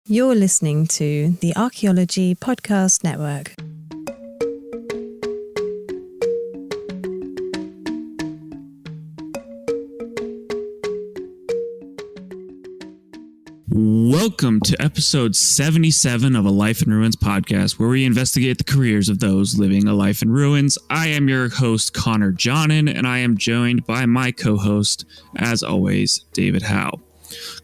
You're listening to the Archaeology Podcast Network. Welcome to episode 77 of A Life in Ruins podcast, where we investigate the careers of those living a life in ruins. I am your host, Connor Johnin, and I am joined by my co-host, as always, David Howe.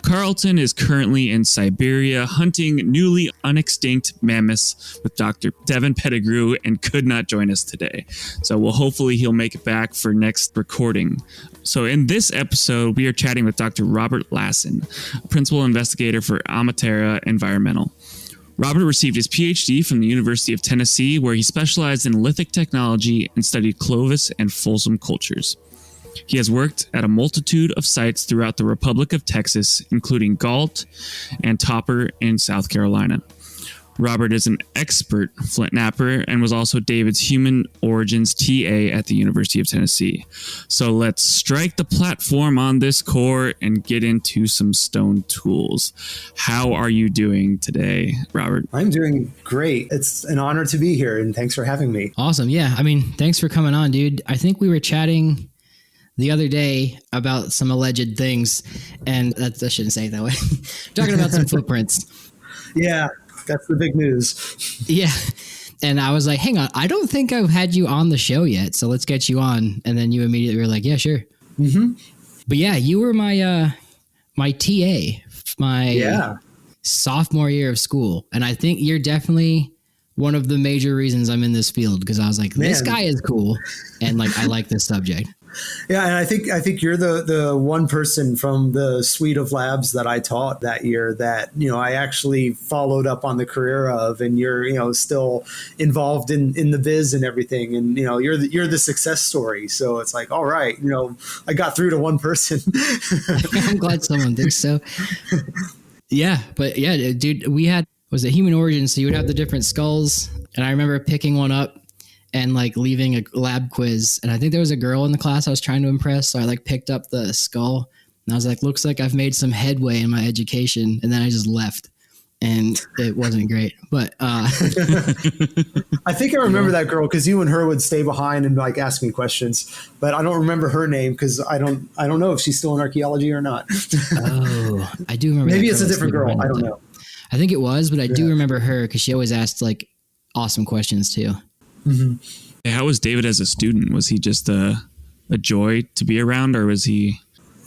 Carlton is currently in Siberia hunting newly unextinct mammoths with Dr. Devin Pettigrew and could not join us today. So hopefully he'll make it back for next recording. So in this episode, we are chatting with Dr. Robert Lassen, Principal Investigator for AmaTerra Environmental. Robert received his Ph.D. from the University of Tennessee, where he specialized in lithic technology and studied Clovis and Folsom cultures. He has worked at a multitude of sites throughout the Republic of Texas, including Gault and Topper in South Carolina. Robert is an expert flintknapper and was also David's Human Origins TA at the University of Tennessee. So let's strike the platform on this core and get into some stone tools. How are you doing today, Robert? I'm doing great. It's an honor to be here, and thanks for having me. Awesome. Yeah, thanks for coming on, dude. I think we were chatting the other day about some alleged things, and I shouldn't say it that way. Talking about some footprints. Yeah, that's the big news. Yeah. And I was like, hang on, I don't think I've had you on the show yet, so let's get you on. And then you immediately were like, yeah, sure. Mm-hmm. But yeah, you were my TA, my sophomore year of school. And I think you're definitely one of the major reasons I'm in this field, because I was like, this guy is cool. And I like this subject. Yeah, and I think you're the one person from the suite of labs that I taught that year that, I actually followed up on the career of, and you're, still involved in the biz and everything. And, you're the success story. So it's like, all right, I got through to one person. I'm glad someone thinks so. Yeah, but yeah, dude, was it Human Origins? So you would have the different skulls. And I remember picking one up and leaving a lab quiz. And I think there was a girl in the class I was trying to impress. So I picked up the skull and I was like, looks like I've made some headway in my education. And then I just left and it wasn't great. But I think I remember that girl because you and her would stay behind and ask me questions, but I don't remember her name because I don't know if she's still in archaeology or not. Oh, I do remember. Maybe it's a different girl. I don't know. I think it was, but I do remember her because she always asked awesome questions too. Mm-hmm. How was David as a student? Was he just a joy to be around, or was he?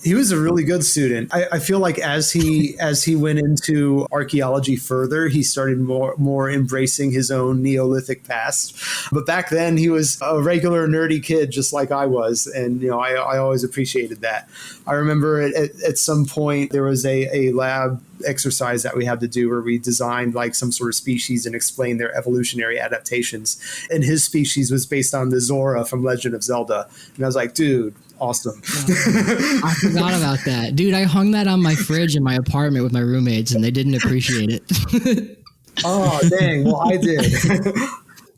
He was a really good student. I feel like as he went into archaeology further, he started more embracing his own Neolithic past. But back then, he was a regular nerdy kid, just like I was, and I always appreciated that. I remember at some point there was a lab exercise that we had to do where we designed some sort of species and explained their evolutionary adaptations. And his species was based on the Zora from Legend of Zelda. And I was like, dude, awesome. I forgot about that. Dude, I hung that on my fridge in my apartment with my roommates and they didn't appreciate it. Oh, dang. Well, I did.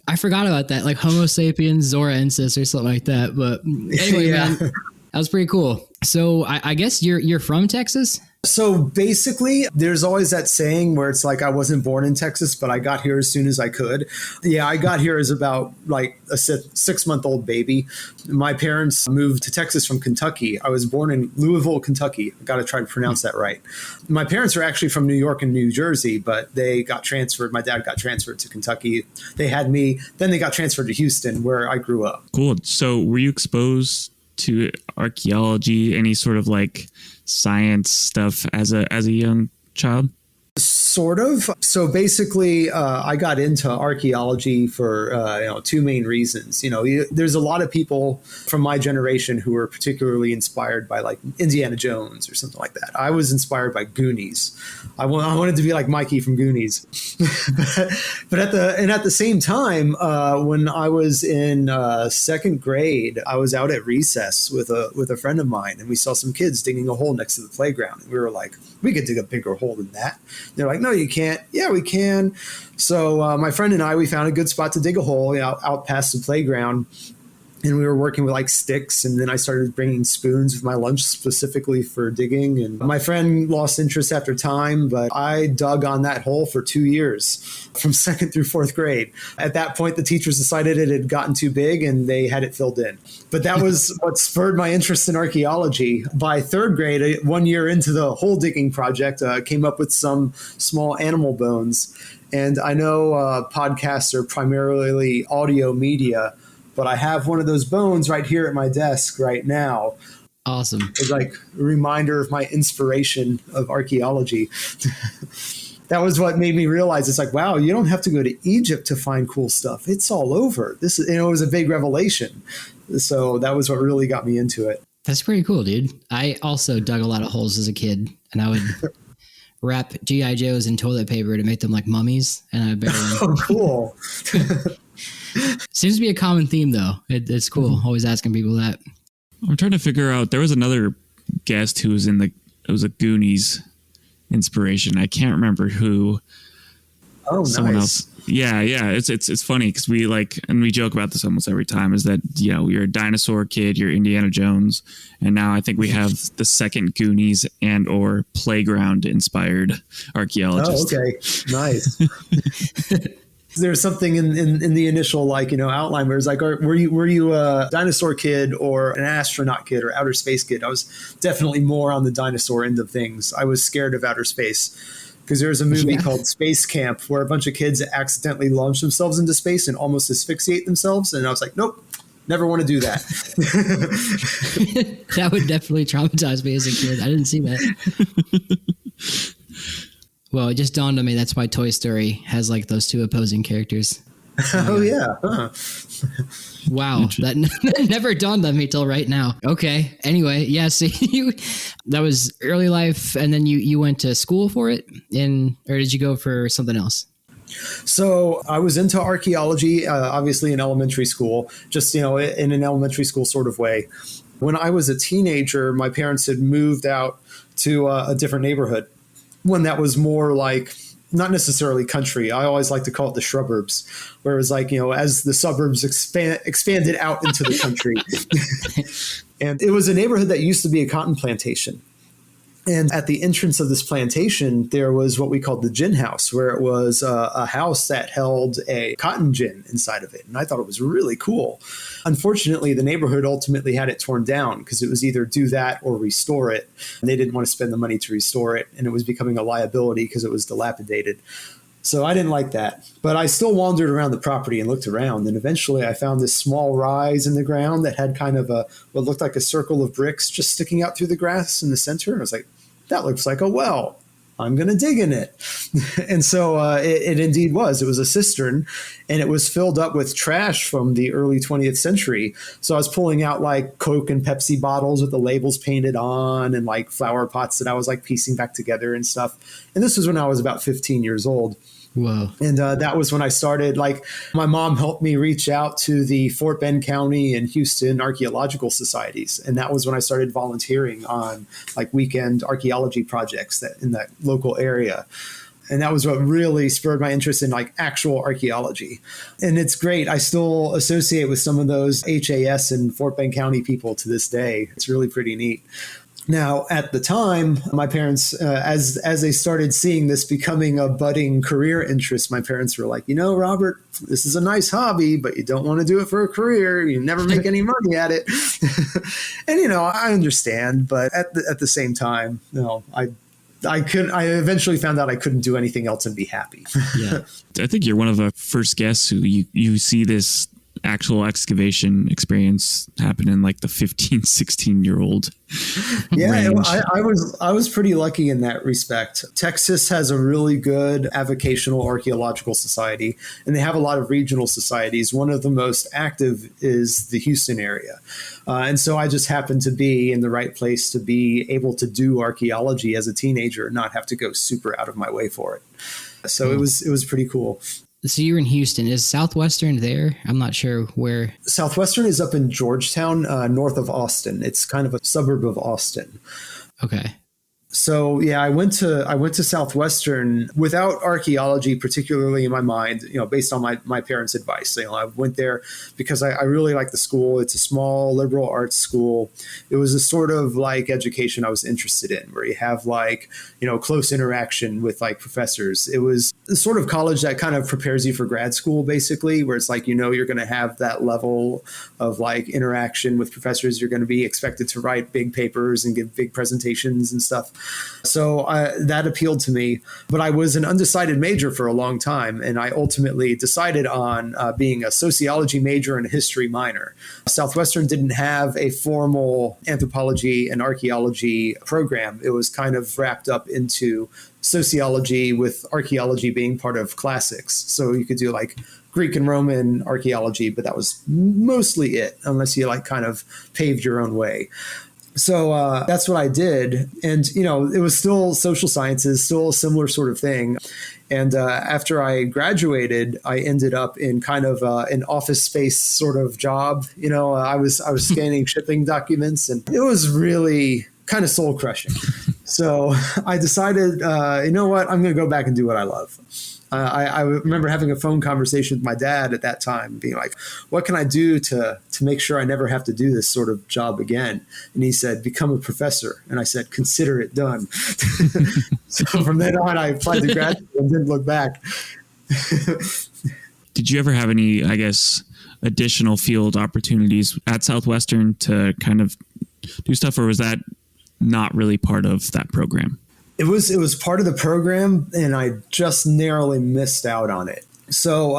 I forgot about that. Homo sapiens, Zoraensis or something like that. But anyway, man, that was pretty cool. So I guess you're from Texas? So basically, there's always that saying where it's I wasn't born in Texas, but I got here as soon as I could. Yeah, I got here as about a 6-month-old baby. My parents moved to Texas from Kentucky. I was born in Louisville, Kentucky. I got to try to pronounce that right. My parents are actually from New York and New Jersey, but they got transferred. My dad got transferred to Kentucky. They had me. Then they got transferred to Houston, where I grew up. Cool. So were you exposed to archaeology, any sort of science stuff as a young child? Sort of. So basically, I got into archaeology for two main reasons. There's a lot of people from my generation who were particularly inspired by Indiana Jones or something like that. I was inspired by Goonies. I wanted to be like Mikey from Goonies. but at the same time, when I was in second grade, I was out at recess with a friend of mine, and we saw some kids digging a hole next to the playground. And we were like, we could dig a bigger hole than that. They're like, no, you can't. Yeah, we can. So my friend and I, we found a good spot to dig a hole out past the playground. And we were working with like sticks, and then I started bringing spoons with my lunch specifically for digging. And my friend lost interest after time, but I dug on that hole for 2 years from 2nd through 4th grade. At that point, the teachers decided it had gotten too big and they had it filled in. But that was what spurred my interest in archaeology. By 3rd grade, 1 year into the hole digging project, came up with some small animal bones. And I know podcasts are primarily audio media, but I have one of those bones right here at my desk right now. Awesome. It's like a reminder of my inspiration of archaeology. That was what made me realize it's like, wow, you don't have to go to Egypt to find cool stuff. It's all over. This is, it was a big revelation. So that was what really got me into it. That's pretty cool, dude. I also dug a lot of holes as a kid, and I would wrap G.I. Joes in toilet paper to make them like mummies, and I bury them. Oh, cool. Seems to be a common theme, though. It's cool. Always asking people that. I'm trying to figure out. There was another guest who was it was a Goonies inspiration. I can't remember who. Oh, someone nice. else. Yeah. It's funny because we and we joke about this almost every time. Is that you're a dinosaur kid, you're Indiana Jones, and now I think we have the second Goonies and or Playground inspired archaeologist. Oh, okay, nice. There's something in the initial outline where it's like, were you a dinosaur kid or an astronaut kid or outer space kid? I was definitely more on the dinosaur end of things. I was scared of outer space because there was a movie called Space Camp where a bunch of kids accidentally launch themselves into space and almost asphyxiate themselves, and I was like, nope, never want to do that. That would definitely traumatize me as a kid. I didn't see that. Well, it just dawned on me that's why Toy Story has like those two opposing characters. Oh, yeah. Huh. Wow. That never dawned on me till right now. Okay. Anyway, yeah. So that was early life, and then you went to school for it, or did you go for something else? So I was into archaeology, obviously in elementary school, just, in an elementary school sort of way. When I was a teenager, my parents had moved out to a different neighborhood, one that was more like, not necessarily country. I always like to call it the shrubberbs, where it was like, as the suburbs expanded out into the country. And it was a neighborhood that used to be a cotton plantation. And at the entrance of this plantation, there was what we called the gin house, where it was a house that held a cotton gin inside of it. And I thought it was really cool. Unfortunately, the neighborhood ultimately had it torn down because it was either do that or restore it. And they didn't want to spend the money to restore it. And it was becoming a liability because it was dilapidated. So I didn't like that. But I still wandered around the property and looked around. And eventually I found this small rise in the ground that had kind of what looked like a circle of bricks just sticking out through the grass in the center. And I was like, that looks like a well. I'm going to dig in it. And so it indeed was. It was a cistern, and it was filled up with trash from the early 20th century. So I was pulling out like Coke and Pepsi bottles with the labels painted on, and like flower pots that I was like piecing back together and stuff. And this was when I was about 15 years old. Whoa. And that was when I started, my mom helped me reach out to the Fort Bend County and Houston archaeological societies. And that was when I started volunteering on weekend archaeology projects in that local area. And that was what really spurred my interest in actual archaeology. And it's great. I still associate with some of those HAS and Fort Bend County people to this day. It's really pretty neat. Now, at the time, my parents, as they started seeing this becoming a budding career interest, my parents were like, Robert, this is a nice hobby, but you don't want to do it for a career. You never make any money at it. And, I understand. But at the same time, I eventually found out I couldn't do anything else and be happy. Yeah. I think you're one of the first guests who you see this actual excavation experience happen in the 15, 16-year-old range. I was pretty lucky in that respect. Texas has a really good avocational archaeological society, and they have a lot of regional societies. One of the most active is the Houston area. And so I just happened to be in the right place to be able to do archaeology as a teenager and not have to go super out of my way for it. So it was pretty cool. So you're in Houston. Is Southwestern there? I'm not sure where. Southwestern is up in Georgetown, north of Austin. It's kind of a suburb of Austin. Okay. So yeah, I went to Southwestern without archaeology particularly in my mind, based on my parents' advice. I went there because I really like the school. It's a small liberal arts school. It was a sort of like education I was interested in, where you have close interaction with professors. It was the sort of college that kind of prepares you for grad school, basically, where it's you're going to have that level of interaction with professors. You're going to be expected to write big papers and give big presentations and stuff. So that appealed to me, but I was an undecided major for a long time, and I ultimately decided on being a sociology major and a history minor. Southwestern didn't have a formal anthropology and archaeology program. It was kind of wrapped up into sociology, with archaeology being part of classics. So you could do Greek and Roman archaeology, but that was mostly it, unless you kind of paved your own way. So that's what I did. And, it was still social sciences, still a similar sort of thing. And after I graduated, I ended up in kind of an office space sort of job. I was scanning shipping documents, and it was really kind of soul crushing. So I decided, I'm going to go back and do what I love. I remember having a phone conversation with my dad at that time, being like, what can I do to make sure I never have to do this sort of job again? And he said, become a professor. And I said, consider it done. So from then on, I applied to grad school and didn't look back. Did you ever have any, additional field opportunities at Southwestern to kind of do stuff, or was that not really part of that program? It was part of the program, and I just narrowly missed out on it. So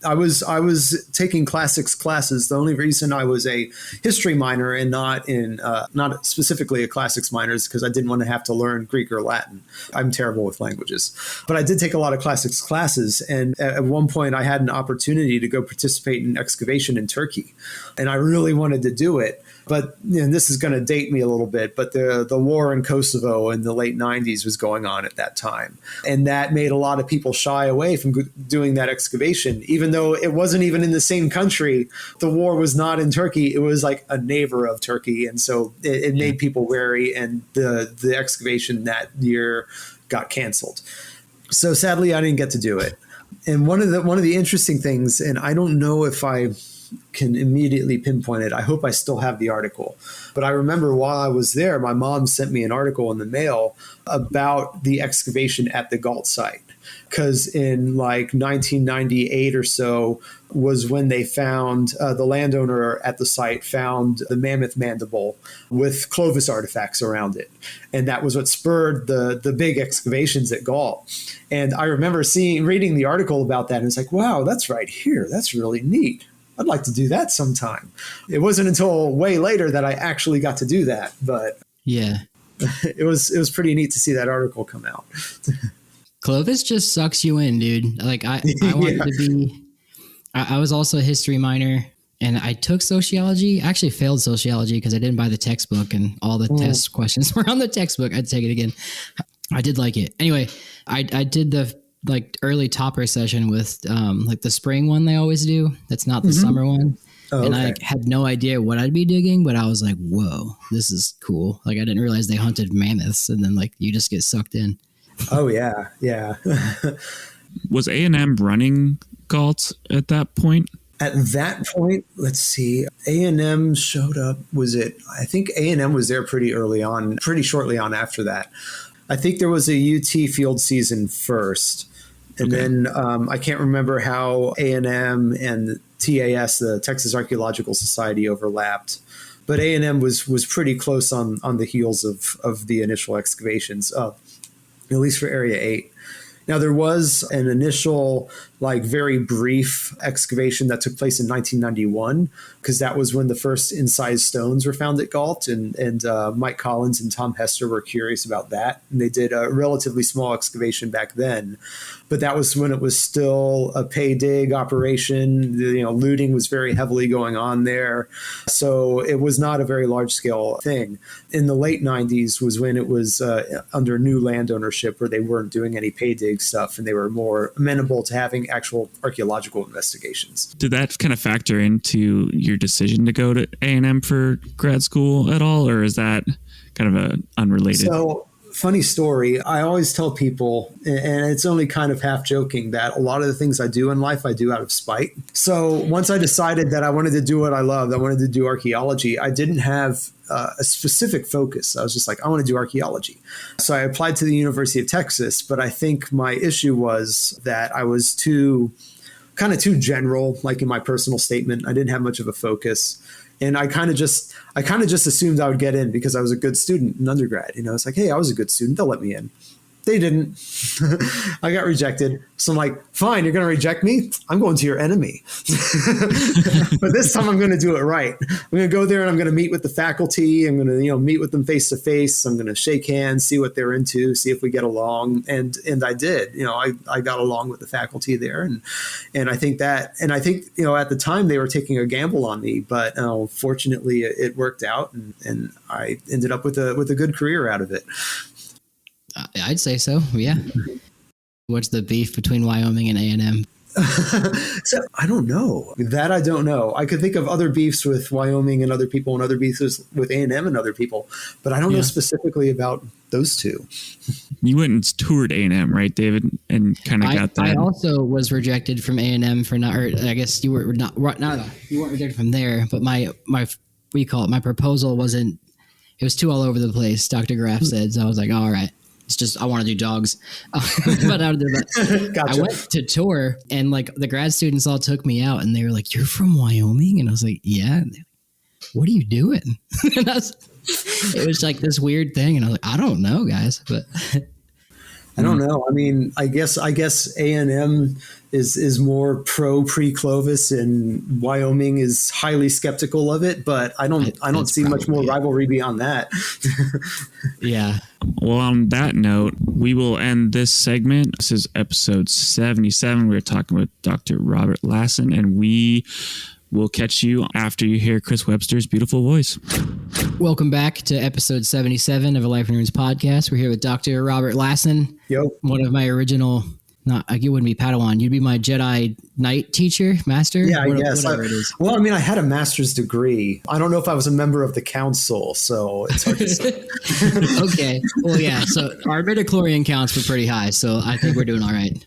I was taking classics classes. The only reason I was a history minor and not specifically a classics minor is because I didn't want to have to learn Greek or Latin. I'm terrible with languages, but I did take a lot of classics classes. And at one point, I had an opportunity to go participate in excavation in Turkey, and I really wanted to do it. But this is going to date me a little bit, but the war in Kosovo in the late 90s was going on at that time. And that made a lot of people shy away from doing that excavation, even though it wasn't even in the same country. The war was not in Turkey. It was a neighbor of Turkey. And so it made people wary, and the excavation that year got canceled. So sadly, I didn't get to do it. And one of the interesting things, and I don't know if I can immediately pinpoint it. I hope I still have the article. But I remember while I was there, my mom sent me an article in the mail about the excavation at the Gault site. Because in 1998 or so was when they found, the landowner at the site found the mammoth mandible with Clovis artifacts around it. And that was what spurred the big excavations at Gault. And I remember reading the article about that, and it's like, wow, that's right here. That's really neat. I'd like to do that sometime. It wasn't until way later that I actually got to do that, but yeah, it was pretty neat to see that article come out. Clovis just sucks you in, dude. I wanted to be. I was also a history minor, and I took sociology. I actually failed sociology because I didn't buy the textbook, and all the test questions were on the textbook. I'd take it again. I did like it. Anyway, I did the early topper session with the spring one they always do. That's not the summer one. Oh, and okay. I had no idea what I'd be digging, but I was like, whoa, this is cool. I didn't realize they hunted mammoths, and then you just get sucked in. Oh yeah. Yeah. Was A&M running Gault at that point? At that point, let's see, A&M showed up. I think A&M was there pretty early on, pretty shortly on after that. I think there was a UT field season first. And then I can't remember how A&M and TAS, the Texas Archaeological Society, overlapped. But A&M was pretty close on the heels of the initial excavations, at least for Area 8. Now, there was an initial, very brief excavation that took place in 1991, because that was when the first incised stones were found at Gault, and Mike Collins and Tom Hester were curious about that. And they did a relatively small excavation back then, but that was when it was still a pay dig operation. Looting was very heavily going on there. So it was not a very large scale thing. In the late 90s was when it was under new land ownership, where they weren't doing any pay dig stuff, and they were more amenable to having actual archaeological investigations. Did that kind of factor into your decision to go to A&M for grad school at all, or is that kind of a unrelated? funny story. I always tell people, and it's only kind of half joking, that a lot of the things I do in life, I do out of spite. So once I decided that I wanted to do what I loved, I wanted to do archaeology, I didn't have a specific focus. I was just like, I want to do archaeology. So I applied to the University of Texas, but I think my issue was that I was too general, like in my personal statement. I didn't have much of a focus. And I kind of just assumed I would get in because I was a good student in undergrad. It's like, hey, I was a good student, they'll let me in. They didn't. I got rejected. So I'm like, fine, you're going to reject me? I'm going to your enemy. But this time I'm going to do it right. I'm going to go there and I'm going to meet with the faculty. I'm going to, meet with them face to face. I'm going to shake hands, see what they're into, see if we get along. And I did. I got along with the faculty there. And I think at the time they were taking a gamble on me, but fortunately it worked out and I ended up with a good career out of it. I'd say so. Yeah. What's the beef between Wyoming and A&M? So I don't know. That I don't know. I could think of other beefs with Wyoming and other people and other beefs with A&M and other people, but I don't know specifically about those two. You went and toured A&M, right, David? And kind of got that. I also was rejected from A&M for not, or I guess you were not, you weren't rejected from there, but my my proposal wasn't, it was too all over the place, Dr. Graff said. So I was like, all right. It's just, I want to do dogs. But Gotcha. I went to tour and like the grad students all took me out and they were like, you're from Wyoming? And I was like, yeah. And like, what are you doing? And it was like this weird thing. And I was like, I don't know, guys. But I don't know. I mean, I guess A&M is more pre-Clovis and Wyoming is highly skeptical of it, but I don't see much more rivalry beyond that. Yeah. Well, on that note, we will end this segment. This is episode 77. We're talking with Dr. Robert Lassen, and we will catch you after you hear Chris Webster's beautiful voice. Welcome back to episode 77 of A Life in Ruins podcast. We're here with Dr. Robert Lassen. Yo. One of my original, you wouldn't be Padawan. You'd be my Jedi Knight teacher, master? Yeah, I guess. Whatever it is. Well, I mean, I had a master's degree. I don't know if I was a member of the council, so it's hard to say. Okay. Well, yeah. So our midichlorian counts were pretty high, so I think we're doing all right.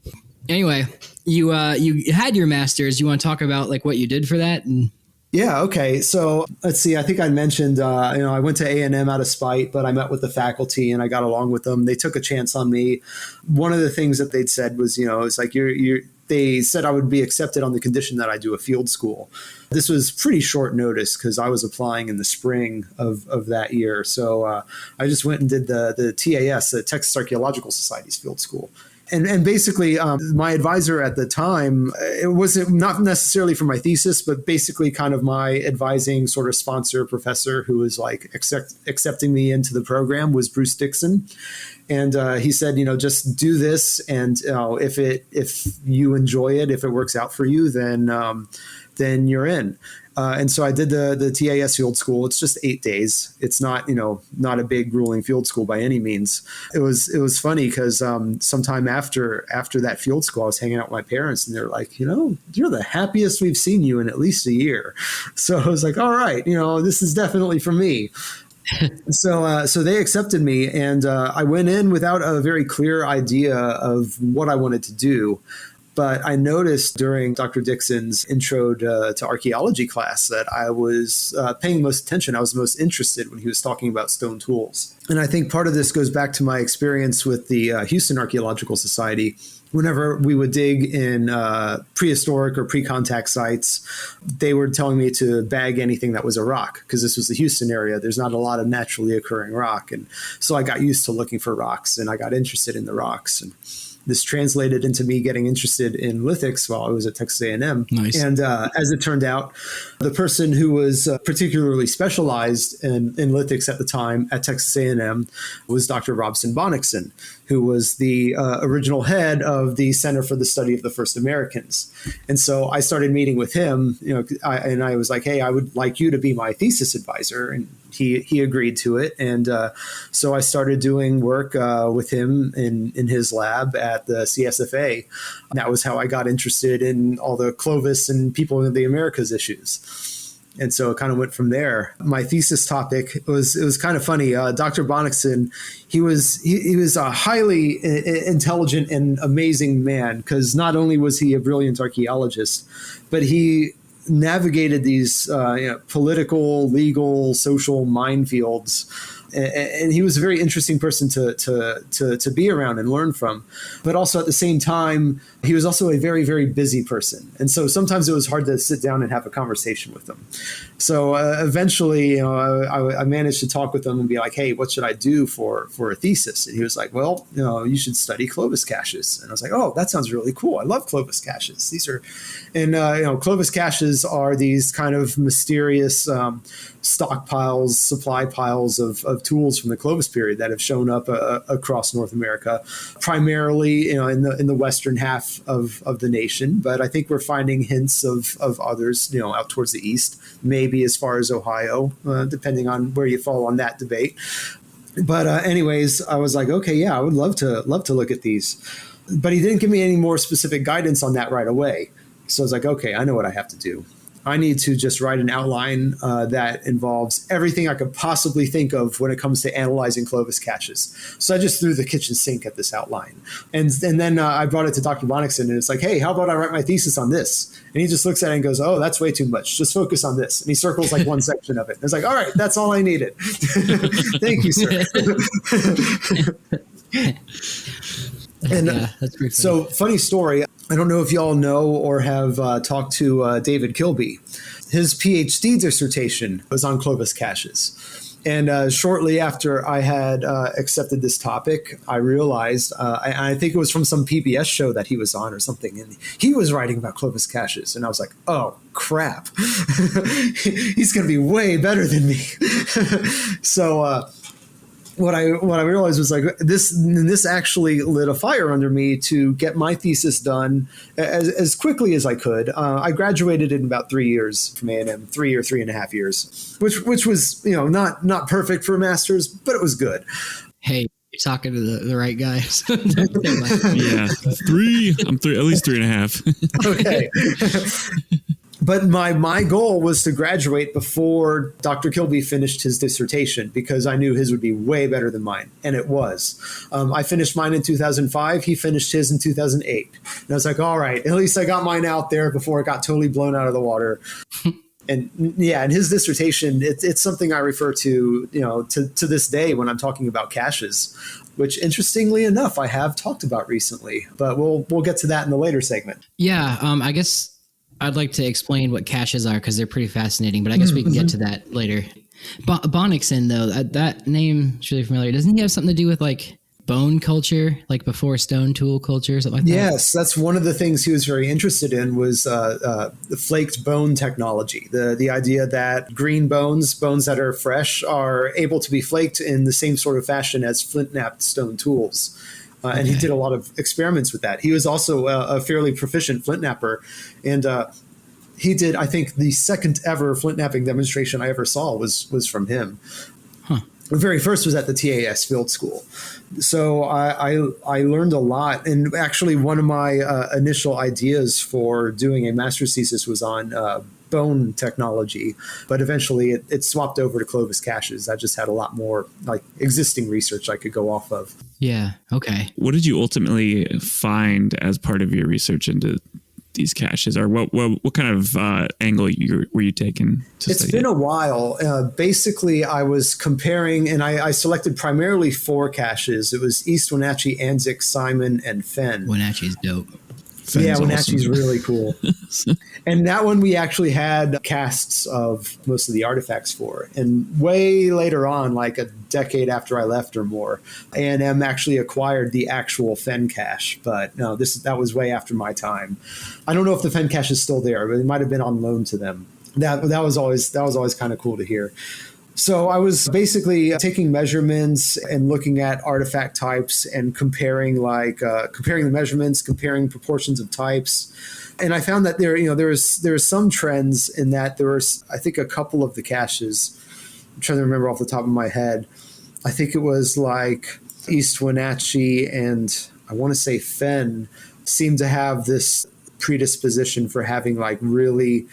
Anyway, you had your master's. You want to talk about like what you did for that? Yeah. Okay. So let's see. I think I mentioned, I went to A&M out of spite, but I met with the faculty and I got along with them. They took a chance on me. One of the things that they'd said was, it's like they said I would be accepted on the condition that I do a field school. This was pretty short notice because I was applying in the spring of that year. So I just went and did the TAS, the Texas Archaeological Society's field school. And basically, my advisor at the time, it wasn't not necessarily for my thesis, but basically kind of my advising sort of sponsor professor who was like accepting me into the program was Bruce Dixon. And he said, just do this. And if you enjoy it, if it works out for you, then you're in. And so I did the TAS field school. It's just 8 days. It's not, not a big grueling field school by any means. It was funny because sometime after that field school, I was hanging out with my parents and they're like, you're the happiest we've seen you in at least a year. So I was like, all right, this is definitely for me. So they accepted me and I went in without a very clear idea of what I wanted to do. But I noticed during Dr. Dixon's intro to archaeology class that I was paying most attention. I was most interested when he was talking about stone tools. And I think part of this goes back to my experience with the Houston Archaeological Society. Whenever we would dig in prehistoric or pre-contact sites, they were telling me to bag anything that was a rock because this was the Houston area. There's not a lot of naturally occurring rock. And so I got used to looking for rocks and I got interested in the rocks. And this translated into me getting interested in lithics while I was at Texas A&M. Nice. And as it turned out, the person who was particularly specialized in lithics at the time at Texas A&M was Dr. Robson Bonnickson, who was the original head of the Center for the Study of the First Americans. And so I started meeting with him, and I was like, hey, I would like you to be my thesis advisor. And he agreed to it. And so I started doing work with him in his lab at the CSFA. And that was how I got interested in all the Clovis and people in the Americas issues. And so it kind of went from there. My thesis topic it was kind of funny. Dr. Bonnickson, he was a highly intelligent and amazing man, because not only was he a brilliant archaeologist, but he navigated these political, legal, social minefields. And he was a very interesting person to be around and learn from. But also at the same time, he was also a very, very busy person. And so sometimes it was hard to sit down and have a conversation with him. So eventually, I managed to talk with him and be like, hey, what should I do for a thesis? And he was like, well, you should study Clovis caches. And I was like, oh, that sounds really cool. I love Clovis caches. These are, and Clovis caches are these kind of mysterious stockpiles, supply piles of tools from the Clovis period that have shown up across North America, primarily in the western half of the nation. But I think we're finding hints of others, out towards the east, maybe as far as Ohio, depending on where you fall on that debate. But anyways, I was like, okay, yeah, I would love to look at these. But he didn't give me any more specific guidance on that right away. So I was like, okay, I know what I have to do. I need to just write an outline that involves everything I could possibly think of when it comes to analyzing Clovis caches. So I just threw the kitchen sink at this outline. And then I brought it to Dr. Bonnickson, and it's like, hey, how about I write my thesis on this? And he just looks at it and goes, oh, that's way too much. Just focus on this. And he circles like one section of it. And it's like, all right, that's all I needed. Thank you, sir. And yeah, that's pretty funny. So, funny story. I don't know if you all know or have talked to David Kilby. His Ph.D. dissertation was on Clovis caches. And shortly after I had accepted this topic, I realized, I think it was from some PBS show that he was on or something, and he was writing about Clovis caches. And I was like, oh, crap. He's going to be way better than me. So what I realized was like this actually lit a fire under me to get my thesis done as quickly as I could. I graduated in about 3 years from A&M, 3 or 3.5 years, which was not perfect for a master's, but it was good. Hey, you're talking to the right guys. Yeah, I'm at least 3.5. Okay. But my goal was to graduate before Dr. Kilby finished his dissertation, because I knew his would be way better than mine. And it was. I finished mine in 2005. He finished his in 2008. And I was like, all right, at least I got mine out there before it got totally blown out of the water. And yeah, and his dissertation, it's something I refer to, to this day when I'm talking about caches, which interestingly enough, I have talked about recently. But we'll get to that in the later segment. Yeah, I guess I'd like to explain what caches are, because they're pretty fascinating, but I guess we can get to that later. Bonnickson, though, that name is really familiar. Doesn't he have something to do with like bone culture, like before stone tool culture or something like that? Yes, that's one of the things he was very interested in, was the flaked bone technology. The idea that green bones that are fresh, are able to be flaked in the same sort of fashion as flint-knapped stone tools. And he did a lot of experiments with that. He was also a fairly proficient flint-knapper. And he did, I think, the second ever flint-knapping demonstration I ever saw was from him. Huh. The very first was at the TAS Field School. So I learned a lot. And actually, one of my initial ideas for doing a master's thesis was on bone technology, but eventually it swapped over to Clovis caches. I just had a lot more like existing research I could go off of. Yeah. Okay. What did you ultimately find as part of your research into these caches, or what kind of angle were you taking to It's study been it? a while. Basically, I was comparing, and I selected primarily 4 caches. It was East Wenatchee, Anzac, Simon, and Fenn. Wenatchee's dope. Yeah, Fenn's Wenatchee's awesome. really cool. And that one we actually had casts of most of the artifacts for. And way later on, like a decade after I left or more, A&M actually acquired the actual Fenn cache. But no, that was way after my time. I don't know if the Fenn cache is still there, but it might have been on loan to them. That was always kind of cool to hear. So I was basically taking measurements and looking at artifact types and comparing the measurements, comparing proportions of types. And I found that there are some trends in that there was, I think, a couple of the caches. I'm trying to remember off the top of my head. I think it was like East Wenatchee and I want to say Fenn seemed to have this predisposition for having like really,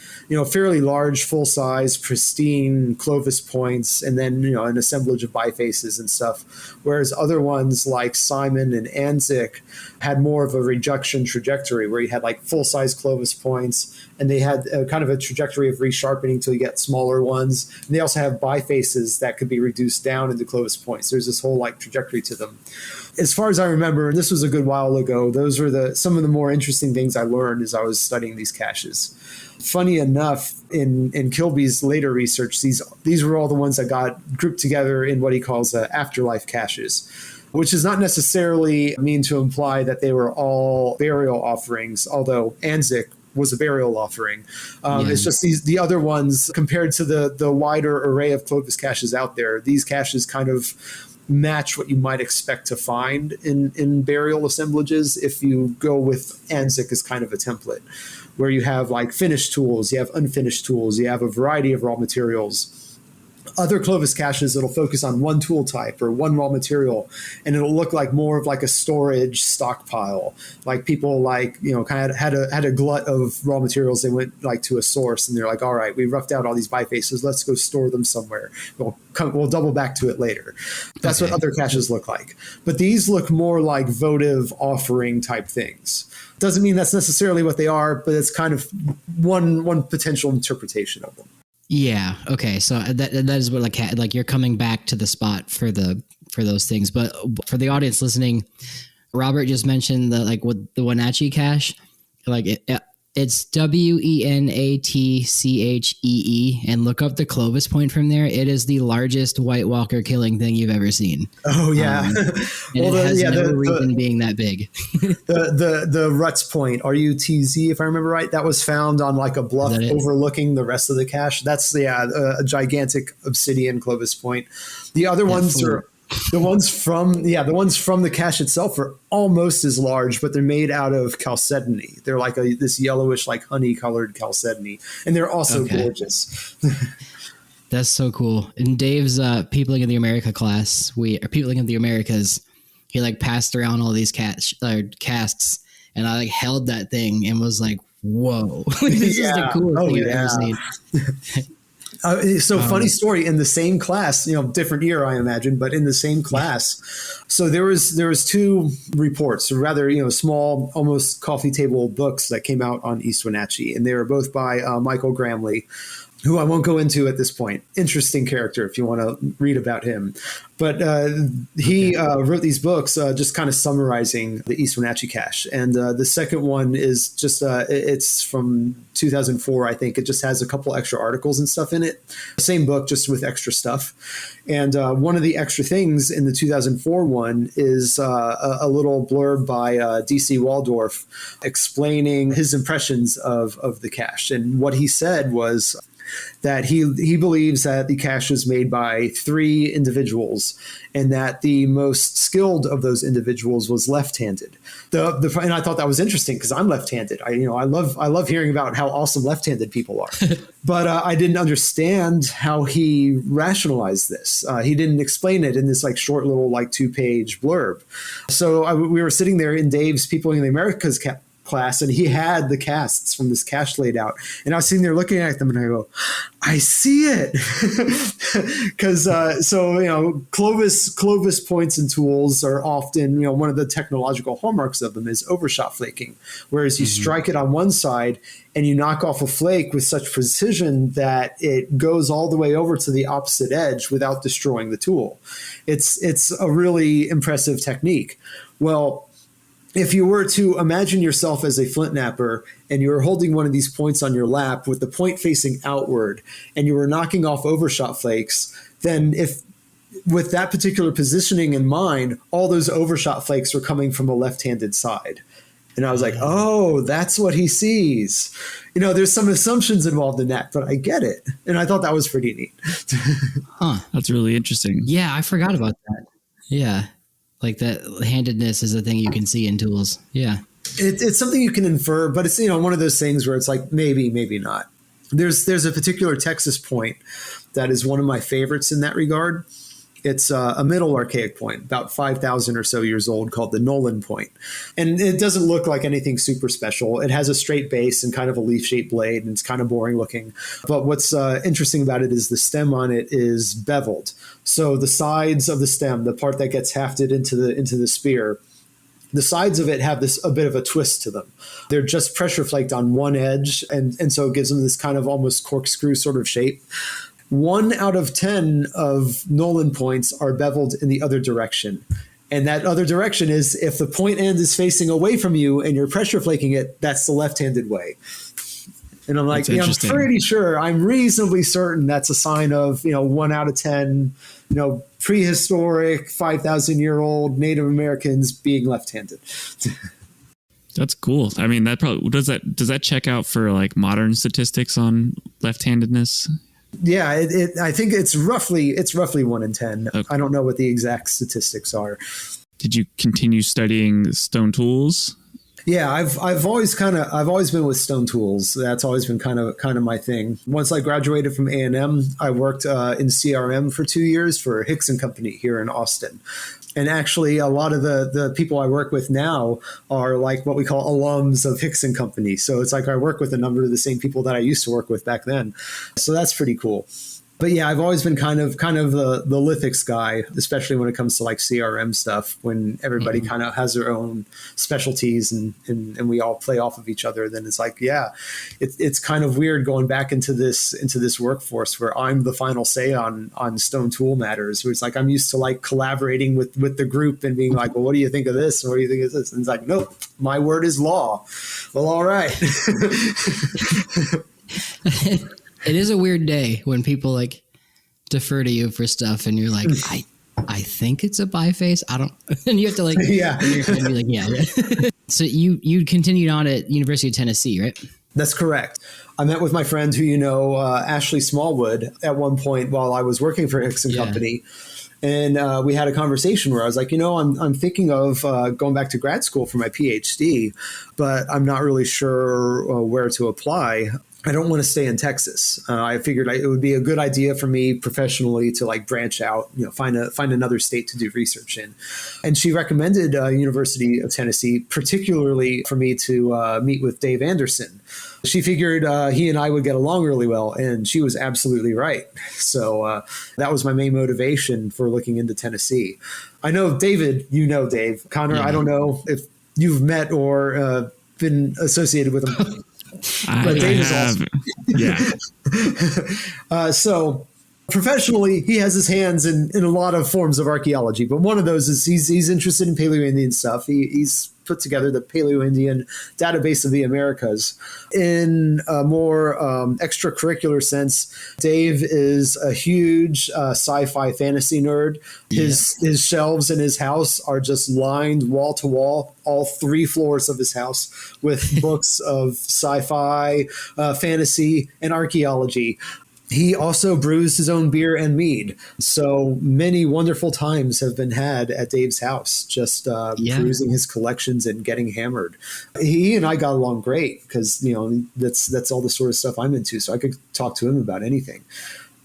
fairly large, full size, pristine Clovis points, and then, an assemblage of bifaces and stuff. Whereas other ones like Simon and Anzik had more of a reduction trajectory where you had like full size Clovis points, and they had kind of a trajectory of resharpening until you get smaller ones. And they also have bifaces that could be reduced down into Clovis points. There's this whole like trajectory to them. As far as I remember, and this was a good while ago, those were some of the more interesting things I learned as I was studying these caches. Funny enough, in Kilby's later research, these were all the ones that got grouped together in what he calls afterlife caches, which does not necessarily mean to imply that they were all burial offerings, although Anzik was a burial offering. It's just the other ones, compared to the wider array of Clovis caches out there, these caches kind of match what you might expect to find in burial assemblages if you go with Anzik as kind of a template, where you have like finished tools, you have unfinished tools, you have a variety of raw materials. Other Clovis caches, it'll focus on one tool type or one raw material, and it'll look like more of like a storage stockpile. Like people kind of had a glut of raw materials. They went like to a source and they're like, all right, we roughed out all these bifaces. Let's go store them somewhere. We'll double back to it later. That's what other caches look like. But these look more like votive offering type things. Doesn't mean that's necessarily what they are, but it's kind of one potential interpretation of them. Yeah. Okay. So that is what like you're coming back to the spot for those things. But for the audience listening, Robert just mentioned with the Wenatchee cache, it's WENATCHEE, and look up the Clovis point from there. It is the largest White Walker killing thing you've ever seen. Oh yeah. And it has no reason being that big. the Ruts point, RUTZ, if I remember right, that was found on like a bluff overlooking the rest of the cache. That's a gigantic obsidian Clovis point. The other ones are the ones from the cache itself are almost as large, but they're made out of chalcedony. They're like this yellowish, like honey colored chalcedony, and they're also gorgeous. That's so cool. In Dave's Peopling of the America class, Peopling of the Americas, he like passed around all these casts, and I like held that thing and was like, "Whoa, this is the coolest thing I've ever seen." Funny story, in the same class, different year, I imagine, but in the same class. So there was two reports, or rather, small, almost coffee table books that came out on East Wenatchee, and they were both by Michael Gramley, who I won't go into at this point. Interesting character if you want to read about him. But he wrote these books just kind of summarizing the East Wenatchee cache. And the second one is just, it's from 2004, I think. It just has a couple extra articles and stuff in it. Same book, just with extra stuff. And one of the extra things in the 2004 one is a little blurb by D.C. Waldorf explaining his impressions of the cache. And what he said was that he believes that the cache was made by 3 individuals, and that the most skilled of those individuals was left-handed. And I thought that was interesting because I'm left-handed. I love hearing about how awesome left-handed people are, but I didn't understand how he rationalized this. He didn't explain it in this like short little like 2-page blurb. So we were sitting there in Dave's Peopling of the Americas class, and he had the casts from this cache laid out, and I was sitting there looking at them and I go, I see it. Because Clovis points and tools are often, one of the technological hallmarks of them is overshot flaking, whereas you strike it on one side and you knock off a flake with such precision that it goes all the way over to the opposite edge without destroying the tool. It's a really impressive technique. Well, if you were to imagine yourself as a flintknapper and you were holding one of these points on your lap with the point facing outward and you were knocking off overshot flakes, then if with that particular positioning in mind, all those overshot flakes were coming from a left-handed side. And I was like, oh, that's what he sees. There's some assumptions involved in that, but I get it. And I thought that was pretty neat. That's really interesting. Yeah, I forgot about that. Yeah. Like that handedness is a thing you can see in tools. Yeah. It's something you can infer, but it's, one of those things where it's like, maybe not. There's a particular Texas point that is one of my favorites in that regard. It's a middle archaic point, about 5,000 or so years old, called the Nolan point. And it doesn't look like anything super special. It has a straight base and kind of a leaf-shaped blade, and it's kind of boring looking. But what's interesting about it is the stem on it is beveled. So the sides of the stem, the part that gets hafted into the spear, the sides of it have a bit of a twist to them. They're just pressure flaked on one edge, and so it gives them this kind of almost corkscrew sort of shape. 1 out of 10 of Nolan points are beveled in the other direction. And that other direction is if the point end is facing away from you and you're pressure flaking it, that's the left-handed way. And I'm like, I'm pretty sure, I'm reasonably certain that's a sign of, 1 out of 10, prehistoric, 5,000-year-old Native Americans being left-handed. That's cool. I mean, that probably does that check out for like modern statistics on left-handedness? Yeah, I think it's roughly 1 in 10. Okay. I don't know what the exact statistics are. Did you continue studying stone tools? Yeah, I've always been with stone tools. That's always been kind of my thing. Once I graduated from A&M, I worked in CRM for 2 years for Hicks and Company here in Austin. And actually, a lot of the people I work with now are like what we call alums of Hicks and Company. So it's like I work with a number of the same people that I used to work with back then. So that's pretty cool. But yeah, I've always been kind of the lithics guy, especially when it comes to like CRM stuff, when everybody kind of has their own specialties and we all play off of each other. Then it's like, yeah, it's kind of weird going back into this workforce where I'm the final say on stone tool matters. Where it's like I'm used to like collaborating with the group and being like, well, what do you think of this? And what do you think of this? And it's like, nope, my word is law. Well, all right. It is a weird day when people like defer to you for stuff and you're like, I think it's a biface. I don't, and you have to like, yeah. You're going to be like, yeah. So you continued on at University of Tennessee, right? That's correct. I met with my friend who, Ashley Smallwood at one point while I was working for Hicks and Company. And we had a conversation where I was like, I'm thinking of going back to grad school for my Ph.D., but I'm not really sure where to apply. I don't want to stay in Texas. I figured it would be a good idea for me professionally to like branch out, find another state to do research in. And she recommended University of Tennessee, particularly for me to meet with Dave Anderson. She figured he and I would get along really well, and she was absolutely right. So that was my main motivation for looking into Tennessee. I know David, Dave. Connor, I don't know if you've met or been associated with him. But Dave is awesome. Yeah. So professionally, he has his hands in a lot of forms of archaeology, but one of those is he's interested in Paleo-Indian stuff. He's put together the Paleo-Indian database of the Americas. In a more extracurricular sense, Dave is a huge sci-fi fantasy nerd. His shelves in his house are just lined wall to wall, all 3 floors of his house, with books of sci-fi, fantasy, and archaeology. He also brews his own beer and mead. So many wonderful times have been had at Dave's house, just perusing his collections and getting hammered. He and I got along great because, that's all the sort of stuff I'm into. So I could talk to him about anything.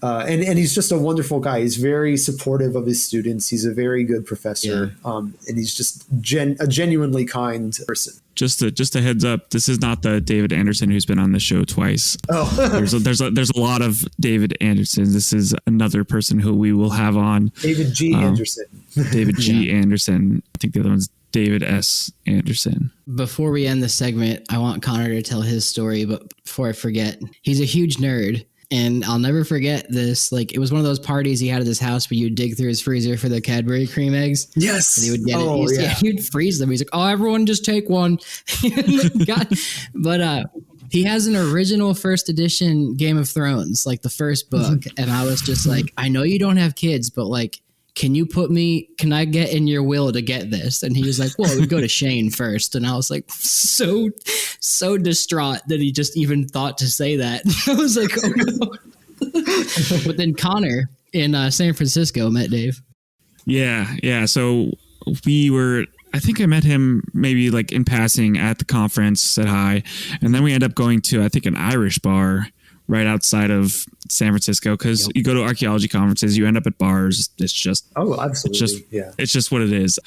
And he's just a wonderful guy. He's very supportive of his students. He's a very good professor. And he's just a genuinely kind person. Just a heads up, this is not the David Anderson who's been on the show twice. Oh, there's a lot of David Andersons. This is another person who we will have on. David G. Anderson. David G. Anderson. I think the other one's David S. Anderson. Before we end the segment, I want Connor to tell his story, but before I forget, he's a huge nerd. And I'll never forget this. Like, it was one of those parties he had at his house where you dig through his freezer for the Cadbury cream eggs. Yes. And he would get it. He'd freeze them. He's like, oh, everyone just take one. But he has an original first edition Game of Thrones, like the first book. And I was just like, I know you don't have kids, but like, can I get in your will to get this? And he was like, well, it would go to Shane first. And I was like, so distraught that he just even thought to say that. I was like, oh no. But then Connor in San Francisco met Dave. Yeah. So I think I met him maybe like in passing at the conference, said hi. And then we ended up going to, I think, an Irish bar right outside of San Francisco, because you go to archaeology conferences, you end up at bars. It's just, absolutely. It's just what it is.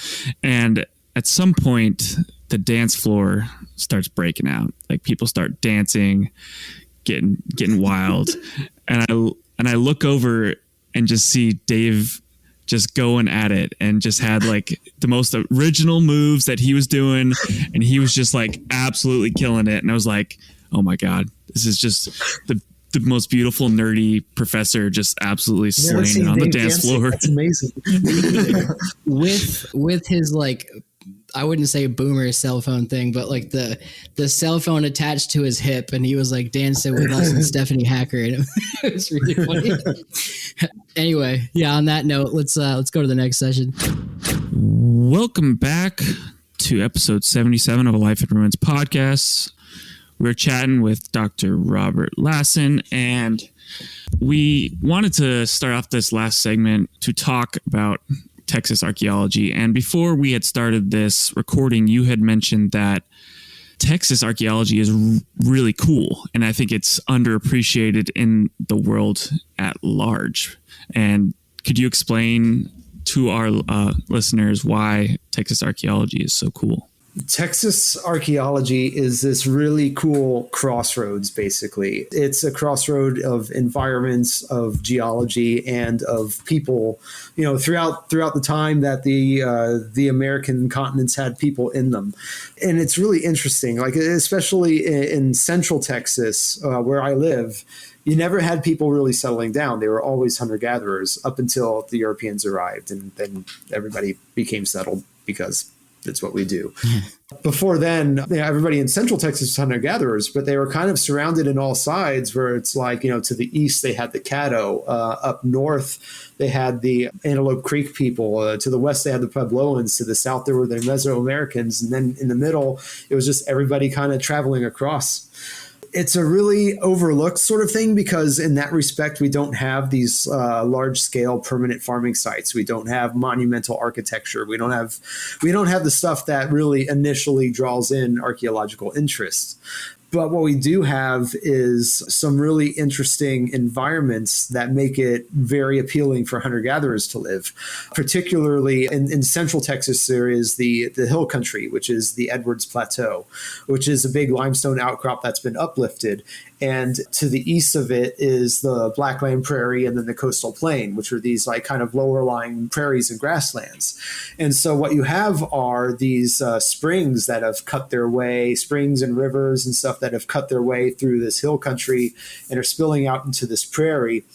And at some point, the dance floor starts breaking out. Like people start dancing, getting wild. And I look over and just see Dave just going at it, and just had like the most original moves that he was doing. And he was just like absolutely killing it. And I was like, oh my God, this is just the most beautiful nerdy professor just absolutely slaying it on the dance floor. That's amazing. with his like, I wouldn't say boomer cell phone thing, but like the cell phone attached to his hip, and he was like dancing with us and Stephanie Hacker, and it was really funny. Anyway, yeah. On that note, let's go to the next session. Welcome back to episode 77 of a Life in Ruins podcast. We're chatting with Dr. Robert Lassen, and we wanted to start off this last segment to talk about Texas archaeology. And before we had started this recording, you had mentioned that Texas archaeology is really cool, and I think it's underappreciated in the world at large. And could you explain to our listeners why Texas archaeology is so cool? Texas archaeology is this really cool crossroads, basically. It's a crossroad of environments, of geology, and of people, throughout the time that the American continents had people in them. And it's really interesting, like especially in central Texas, where I live. You never had people really settling down. They were always hunter-gatherers up until the Europeans arrived, and then everybody became settled because it's what we do. Before then, everybody in Central Texas was hunter-gatherers, but they were kind of surrounded in all sides, where it's like, to the east, they had the Caddo. Up north, they had the Antelope Creek people. To the west, they had the Puebloans. To the south, there were the Mesoamericans. And then in the middle, it was just everybody kind of traveling across. It's a really overlooked sort of thing, because in that respect, we don't have these large-scale permanent farming sites. We don't have monumental architecture. We don't have the stuff that really initially draws in archaeological interest. But what we do have is some really interesting environments that make it very appealing for hunter-gatherers to live. Particularly in central Texas, there is the hill country, which is the Edwards Plateau, which is a big limestone outcrop that's been uplifted. And to the east of it is the Blackland Prairie, and then the coastal plain, which are these like kind of lower lying prairies and grasslands. And so what you have are these springs that have cut their way, springs and rivers and stuff that have cut their way through this hill country and are spilling out into this prairie.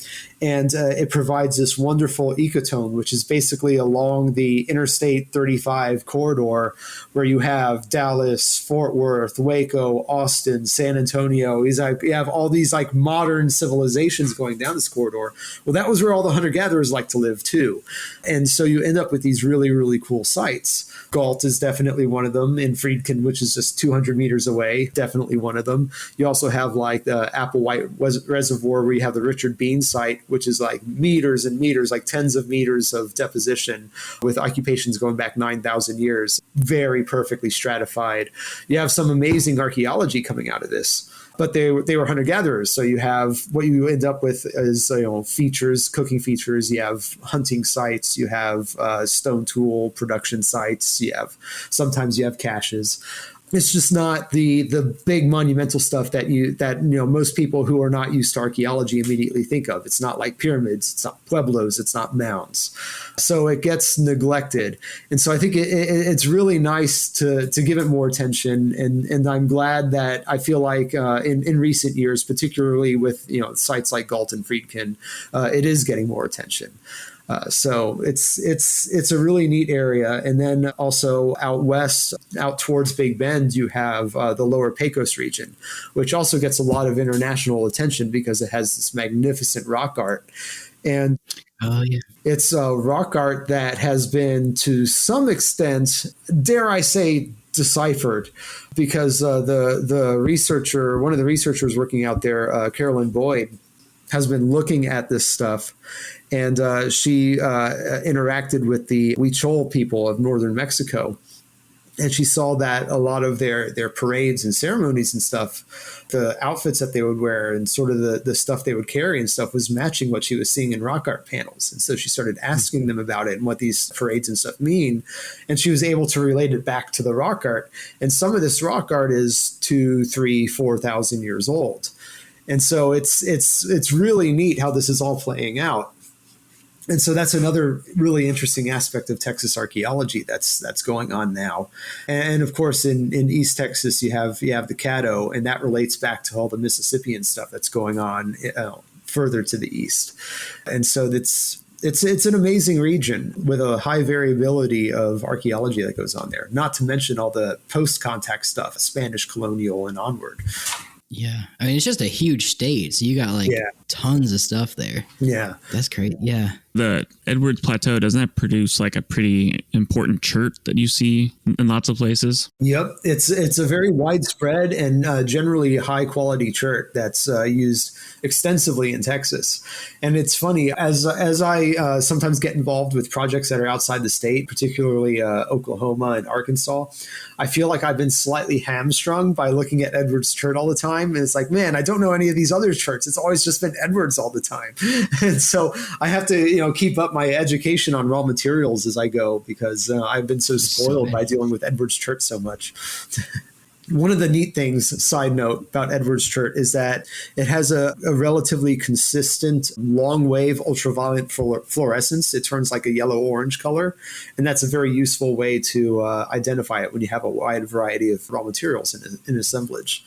And it provides this wonderful ecotone, which is basically along the Interstate 35 corridor, where you have Dallas, Fort Worth, Waco, Austin, San Antonio. You have all these like modern civilizations going down this corridor. Well, that was where all the hunter-gatherers like to live too. And so you end up with these really, really cool sites. Gault is definitely one of them. In Friedkin, which is just 200 meters away, definitely one of them. You also have like the Applewhite Reservoir, where you have the Richard Bean site, which is like meters and meters, like tens of meters of deposition with occupations going back 9,000 years, very perfectly stratified. You have some amazing archaeology coming out of this. But they were hunter-gatherers, so you have what you end up with is features, cooking features. You have hunting sites, you have stone tool production sites. Sometimes you have caches. It's just not the big monumental stuff that most people who are not used to archaeology immediately think of. It's not like pyramids, it's not pueblos, it's not mounds. So it gets neglected. And so I think it's really nice to give it more attention. And I'm glad that I feel like in recent years, particularly with sites like Gault and Friedkin, it is getting more attention. So it's a really neat area. And then also out west, out towards Big Bend, you have the lower Pecos region, which also gets a lot of international attention because it has this magnificent rock art. And it's rock art that has been, to some extent, dare I say, deciphered, because the researcher, one of the researchers working out there, Carolyn Boyd, has been looking at this stuff. And she interacted with the Huichol people of northern Mexico. And she saw that a lot of their parades and ceremonies and stuff, the outfits that they would wear and sort of the stuff they would carry and stuff was matching what she was seeing in rock art panels. And so she started asking them about it and what these parades and stuff mean. And she was able to relate it back to the rock art. And some of this rock art is 2,000, 3,000, 4,000 years old. And so it's really neat how this is all playing out. And so that's another really interesting aspect of Texas archaeology that's going on now. And of course, in East Texas, you have the Caddo, and that relates back to all the Mississippian stuff that's going on further to the east. And so it's an amazing region with a high variability of archaeology that goes on there, not to mention all the post-contact stuff, Spanish colonial and onward. Yeah. I mean, it's just a huge state. So you got tons of stuff there. Yeah. That's great. Yeah. The Edwards Plateau, doesn't that produce like a pretty important chert that you see in lots of places? Yep. It's a very widespread and generally high quality chert that's used extensively in Texas. And it's funny, as I sometimes get involved with projects that are outside the state, particularly Oklahoma and Arkansas, I feel like I've been slightly hamstrung by looking at Edwards chert all the time. And it's like, man, I don't know any of these other cherts. It's always just been Edwards all the time. And so I have to, keep up my education on raw materials as I go, because I've been so spoiled by dealing with Edwards chert so much. One of the neat things, side note, about Edwards chert is that it has a relatively consistent long wave ultraviolet fluorescence. It turns like a yellow-orange color, and that's a very useful way to identify it when you have a wide variety of raw materials in assemblage.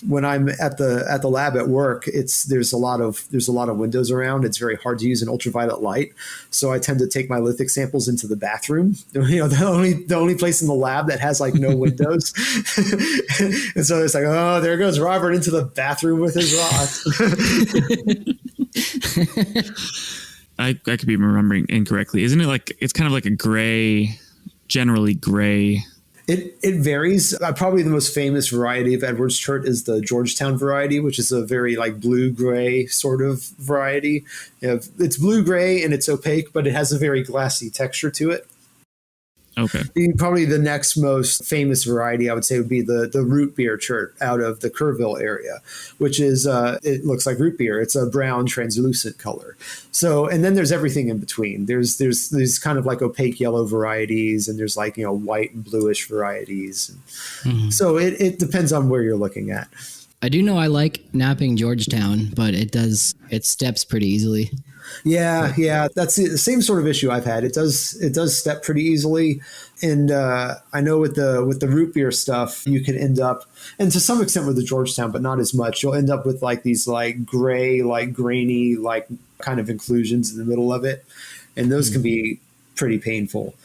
When I'm at the lab at work, there's a lot of windows around. It's very hard to use an ultraviolet light, so I tend to take my lithic samples into the bathroom. The only place in the lab that has like no windows, and so it's like, oh, there goes Robert into the bathroom with his rocks. I could be remembering incorrectly. Isn't it like it's kind of like a gray, generally gray? It varies. Probably the most famous variety of Edwards chert is the Georgetown variety, which is a very like blue-gray sort of variety. It's blue-gray and it's opaque, but it has a very glassy texture to it. Okay. Probably the next most famous variety, I would say, would be the root beer chert out of the Kerrville area, which is, it looks like root beer. It's a brown translucent color. So, and then there's everything in between. There's these kind of like opaque yellow varieties, and there's like, white and bluish varieties. Mm-hmm. So it depends on where you're looking at. I do know I like napping Georgetown, but it steps pretty easily. Yeah, that's the same sort of issue I've had. It does step pretty easily, and I know with the root beer stuff, you can end up, and to some extent with the Georgetown, but not as much. You'll end up with like these like gray, like grainy, like kind of inclusions in the middle of it, and those can be pretty painful.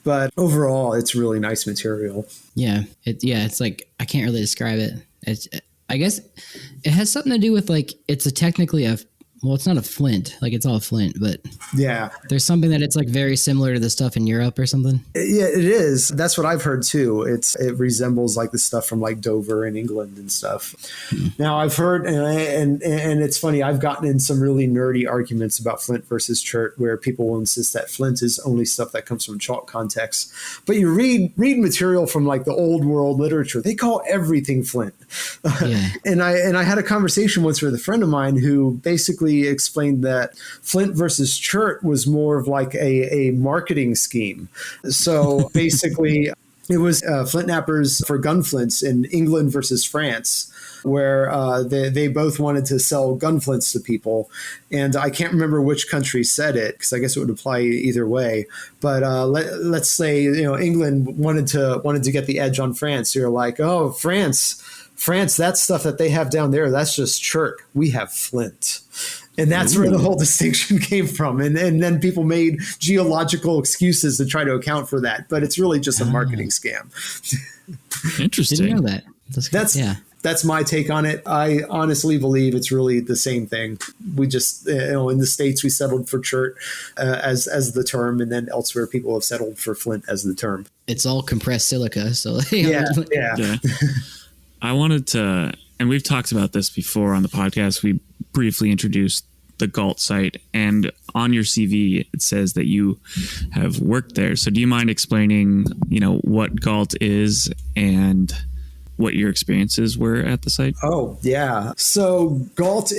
But overall, it's really nice material. Yeah, it's like I can't really describe it. I guess it has something to do with like it's it's not a flint, like it's all flint, but yeah, there's something that it's like very similar to the stuff in Europe or something. Yeah, it is. That's what I've heard too. It resembles like the stuff from like Dover and England and stuff. Now I've heard, and it's funny, I've gotten in some really nerdy arguments about flint versus chert, where people will insist that flint is only stuff that comes from chalk contexts. But you read material from like the old world literature, they call everything flint. Yeah. and I had a conversation once with a friend of mine who basically explained that flint versus chert was more of like a marketing scheme. So basically it was flintknappers for gun flints in England versus France, where they both wanted to sell gun flints to people. And I can't remember which country said it, because I guess it would apply either way. But let's say England wanted to get the edge on France. You're like, oh, France, that stuff that they have down there, that's just chert. We have flint. And that's where the whole distinction came from. And then people made geological excuses to try to account for that. But it's really just a marketing scam. Interesting. Didn't know that. That's my take on it. I honestly believe it's really the same thing. We just, in the States, we settled for chert as the term. And then elsewhere, people have settled for flint as the term. It's all compressed silica. So yeah. I wanted to, and we've talked about this before on the podcast. We briefly introduced the Gault site, and on your CV it says that you have worked there. So do you mind explaining, what Gault is and what your experiences were at the site? Oh, yeah. So Gault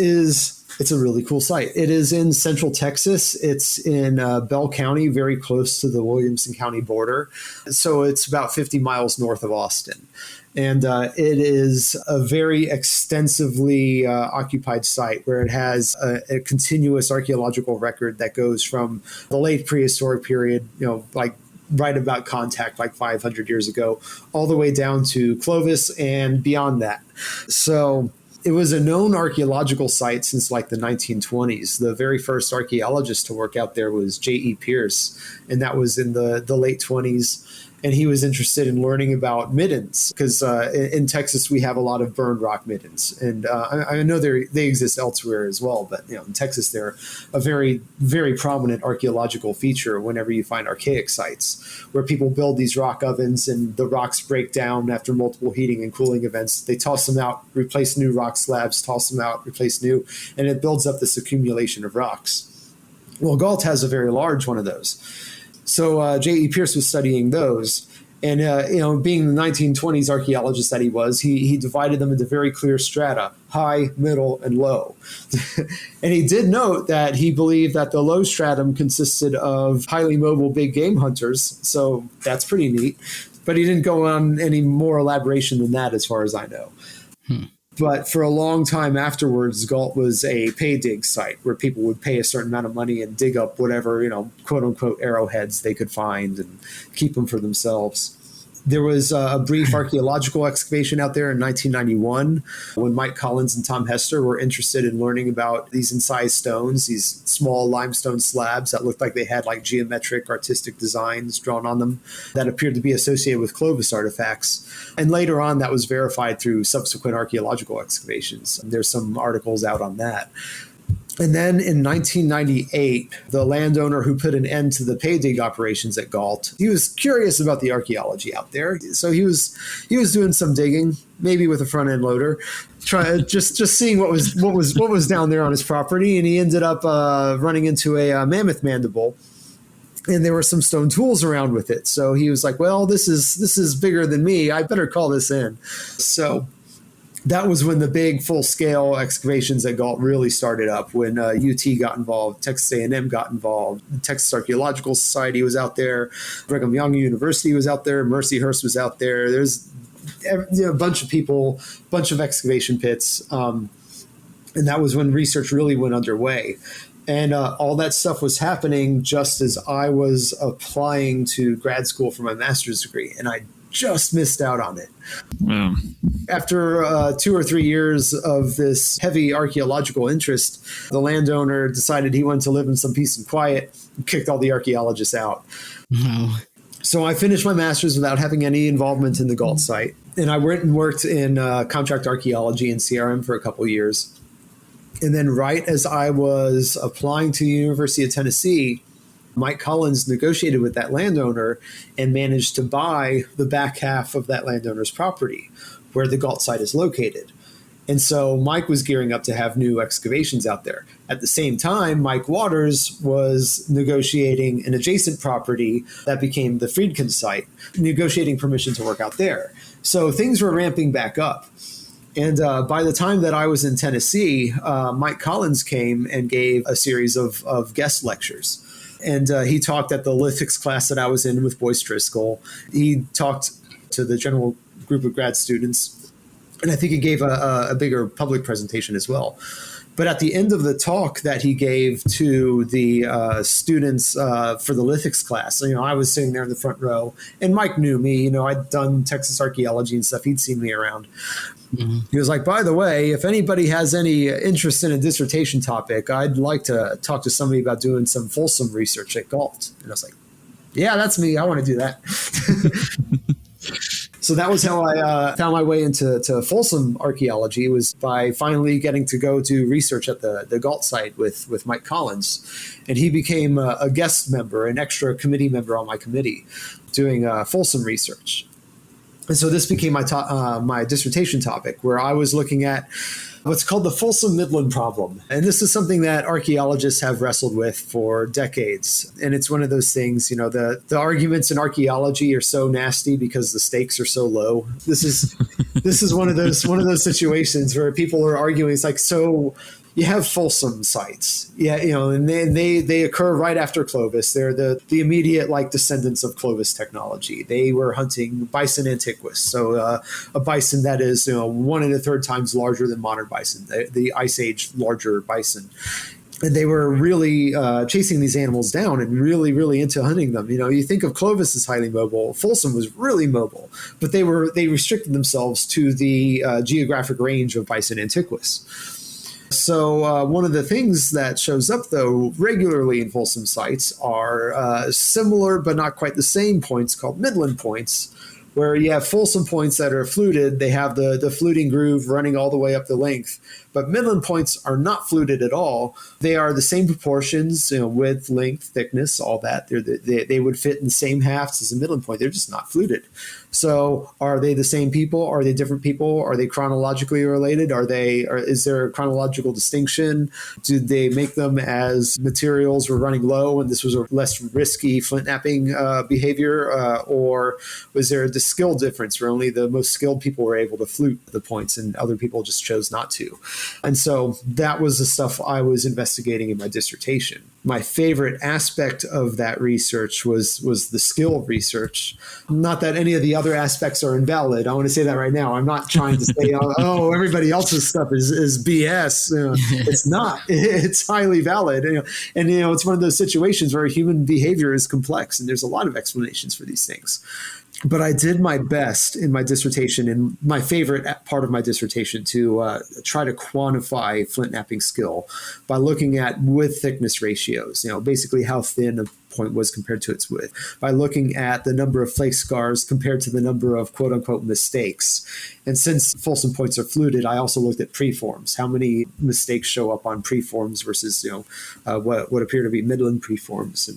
it's a really cool site. It is in central Texas. It's in Bell County, very close to the Williamson County border. So it's about 50 miles north of Austin. And it is a very extensively occupied site where it has a continuous archaeological record that goes from the late prehistoric period, like right about contact, like 500 years ago, all the way down to Clovis and beyond that. So it was a known archaeological site since like the 1920s. The very first archaeologist to work out there was J.E. Pierce, and that was in the late 20s. And he was interested in learning about middens because in Texas we have a lot of burned rock middens, and I know they exist elsewhere as well. But in Texas they're a very, very prominent archaeological feature. Whenever you find archaic sites where people build these rock ovens and the rocks break down after multiple heating and cooling events, they toss them out, replace new rock slabs, toss them out, replace new, and it builds up this accumulation of rocks. Well, Gault has a very large one of those. So J.E. Pierce was studying those. And, being the 1920s archaeologist that he was, he divided them into very clear strata, high, middle, and low. And he did note that he believed that the low stratum consisted of highly mobile big game hunters. So that's pretty neat. But he didn't go on any more elaboration than that as far as I know. But for a long time afterwards, Gault was a pay dig site where people would pay a certain amount of money and dig up whatever, quote unquote arrowheads they could find and keep them for themselves. There was a brief archaeological excavation out there in 1991 when Mike Collins and Tom Hester were interested in learning about these incised stones, these small limestone slabs that looked like they had like geometric artistic designs drawn on them that appeared to be associated with Clovis artifacts. And later on, that was verified through subsequent archaeological excavations. There's some articles out on that. And then in 1998, the landowner who put an end to the pay dig operations at Gault, he was curious about the archaeology out there. So he was doing some digging, maybe with a front end loader, just seeing what was down there on his property. And he ended up running into a mammoth mandible. And there were some stone tools around with it. So he was like, well, this is bigger than me. I better call this in. So that was when the big full-scale excavations at Gault really started up, when UT got involved, Texas A&M got involved, the Texas Archaeological Society was out there, Brigham Young University was out there, Mercyhurst was out there. There's a bunch of people, bunch of excavation pits, and that was when research really went underway. And all that stuff was happening just as I was applying to grad school for my master's degree, and I just missed out on it. Wow. After 2 or 3 years of this heavy archaeological interest, the landowner decided he wanted to live in some peace and quiet and kicked all the archaeologists out. Wow. So I finished my master's without having any involvement in the Gault site. And I went and worked in contract archaeology and CRM for a couple of years. And then right as I was applying to the University of Tennessee, Mike Collins negotiated with that landowner and managed to buy the back half of that landowner's property where the Gault site is located. And so Mike was gearing up to have new excavations out there. At the same time, Mike Waters was negotiating an adjacent property that became the Friedkin site, negotiating permission to work out there. So things were ramping back up. And by the time that I was in Tennessee, Mike Collins came and gave a series of guest lectures. And he talked at the lithics class that I was in with Boyce Driscoll. He talked to the general group of grad students. And I think he gave a bigger public presentation as well. But at the end of the talk that he gave to the students for the lithics class, I was sitting there in the front row. And Mike knew me. I'd done Texas archaeology and stuff. He'd seen me around. Mm-hmm. He was like, by the way, if anybody has any interest in a dissertation topic, I'd like to talk to somebody about doing some Folsom research at Gault. And I was like, yeah, that's me. I want to do that. So that was how I found my way into Folsom archaeology, was by finally getting to go do research at the Gault site with Mike Collins. And he became a guest member, an extra committee member on my committee, doing Folsom research. And so this became my dissertation topic, where I was looking at what's called the Folsom Midland problem. And this is something that archaeologists have wrestled with for decades. And it's one of those things, the arguments in archaeology are so nasty because the stakes are so low. This is one of those situations where people are arguing. It's like, so you have Folsom sites, and they occur right after Clovis. They're the immediate descendants of Clovis technology. They were hunting bison antiquus, so a bison that is 1 1/3 times larger than modern bison, the Ice Age larger bison. And they were really chasing these animals down and really, really into hunting them. You think of Clovis as highly mobile. Folsom was really mobile, but they restricted themselves to the geographic range of bison antiquus. So one of the things that shows up, though, regularly in Folsom sites are similar but not quite the same points called Midland points, where you have Folsom points that are fluted. They have the fluting groove running all the way up the length. But Midland points are not fluted at all. They are the same proportions, width, length, thickness, all that. They would fit in the same halves as a Midland point. They're just not fluted. So are they the same people? Are they different people? Are they chronologically related? Is there a chronological distinction? Did they make them as materials were running low and this was a less risky flintknapping behavior? Or was there a skill difference where only the most skilled people were able to flute the points and other people just chose not to? And so that was the stuff I was investigating in my dissertation. My favorite aspect of that research was the skill research. Not that any of the other aspects are invalid. I want to say that right now. I'm not trying to say, oh, everybody else's stuff is BS. It's not. It's highly valid. And it's one of those situations where human behavior is complex, and there's a lot of explanations for these things. But I did my best in my dissertation, and my favorite part of my dissertation, to try to quantify flintknapping skill by looking at width thickness ratios, basically how thin a point was compared to its width, by looking at the number of flake scars compared to the number of quote unquote mistakes. And since Folsom points are fluted, I also looked at preforms, how many mistakes show up on preforms versus what appear to be Midland preforms.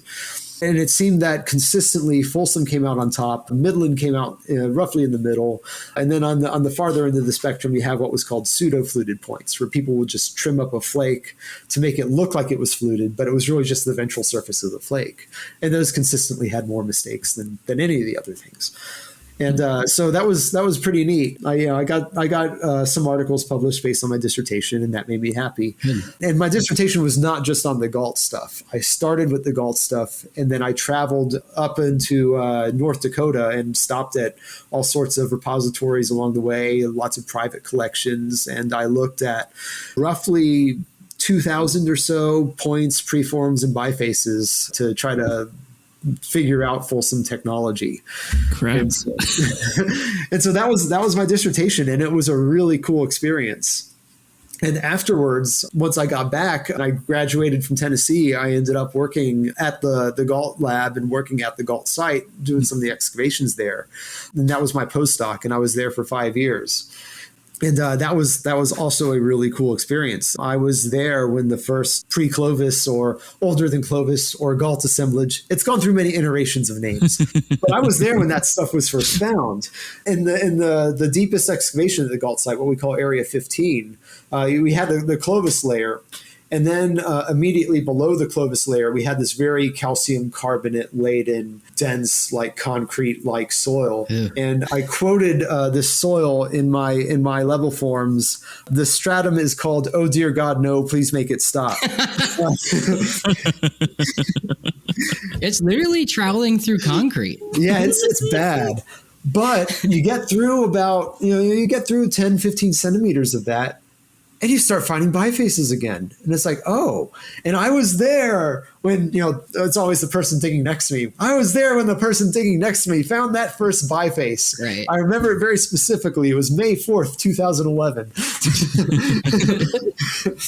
And it seemed that consistently Folsom came out on top, Midland came out roughly in the middle, and then on the farther end of the spectrum, you have what was called pseudo-fluted points, where people would just trim up a flake to make it look like it was fluted, but it was really just the ventral surface of the flake. And those consistently had more mistakes than any of the other things. And so that was pretty neat. I got some articles published based on my dissertation, and that made me happy. And my dissertation was not just on the Gault stuff. I started with the Gault stuff, and then I traveled up into North Dakota and stopped at all sorts of repositories along the way, lots of private collections, and I looked at roughly 2,000 or so points, preforms, and bifaces to try to figure out Folsom technology. Correct. And so that was my dissertation, and it was a really cool experience. And afterwards, once I got back and I graduated from Tennessee, I ended up working at the Gault lab and working at the Gault site, doing some of the excavations there. And that was my postdoc, and I was there for 5 years. And that was also a really cool experience. I was there when the first pre-Clovis or older than Clovis or Gault assemblage, it's gone through many iterations of names, but I was there when that stuff was first found. In the deepest excavation of the Gault site, what we call Area 15, we had the Clovis layer. And then immediately below the Clovis layer, we had this very calcium carbonate laden, dense, concrete-like soil. Ew. And I quoted this soil in my level forms. The stratum is called "Oh dear God, no! Please make it stop." It's literally troweling through concrete. Yeah, it's bad. But you get through about 10, 15 centimeters of that, and you start finding bifaces again. And it's like, oh, and I was there when, it's always the person digging next to me. I was there when the person digging next to me found that first biface. Right. I remember it very specifically. It was May 4th, 2011.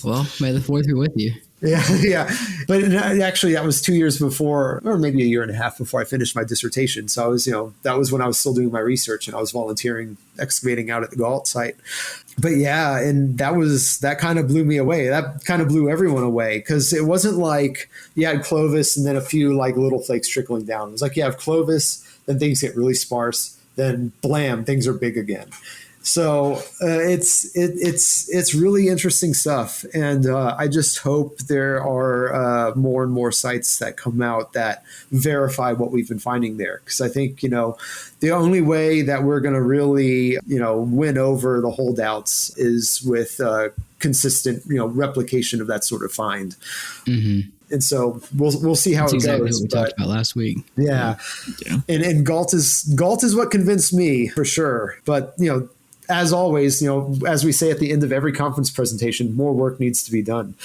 Well, May the 4th be with you. Yeah. But actually, that was 2 years before, or maybe a year and a half before I finished my dissertation. So I was, that was when I was still doing my research and I was volunteering, excavating out at the Gault site. But yeah, and that kind of blew me away. That kind of blew everyone away, because it wasn't like you had Clovis and then a few little flakes trickling down. It was like you have Clovis, then things get really sparse. then blam, things are big again. So it's really interesting stuff, and I just hope there are more and more sites that come out that verify what we've been finding there. Because I think the only way that we're going to really win over the holdouts is with consistent replication of that sort of find. Mm-hmm. And so we'll see how it goes. What we talked about last week. Yeah. And Gault is what convinced me for sure. But as always, as we say at the end of every conference presentation, more work needs to be done.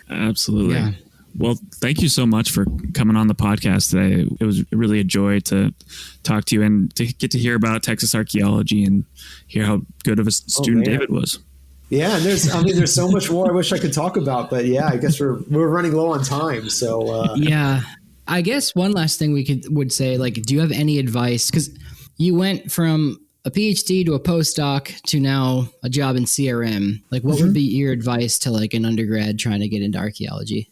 Absolutely. Yeah. Well, thank you so much for coming on the podcast today. It was really a joy to talk to you and to get to hear about Texas archaeology and hear how good of a student David was. Yeah, and there's so much more I wish I could talk about, but yeah, I guess we're running low on time. So yeah, I guess one last thing we would say, like, do you have any advice? Because you went from a PhD to a postdoc to now a job in CRM. Like, what would be your advice to like an undergrad trying to get into archaeology?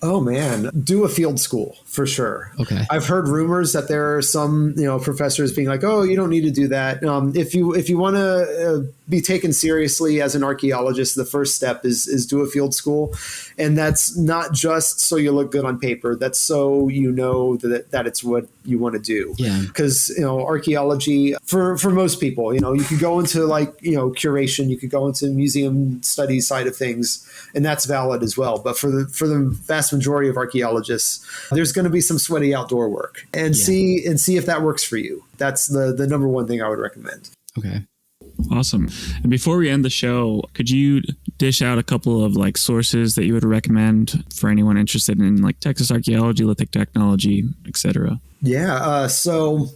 Oh man, do a field school for sure. Okay. I've heard rumors that there are some, professors being like, "Oh, you don't need to do that." If you want to be taken seriously as an archaeologist, the first step is do a field school, and that's not just so you look good on paper. That's so that it's what you want to do. Yeah. Because archaeology for most people, you could go into curation, you could go into museum studies side of things, and that's valid as well. But for the vast majority of archaeologists, there's going to be some sweaty outdoor work, and see if that works for you. That's the number one thing I would recommend. Okay. Awesome. And before we end the show, could you dish out a couple of like sources that you would recommend for anyone interested in like Texas archaeology, lithic technology, etc.? Yeah. So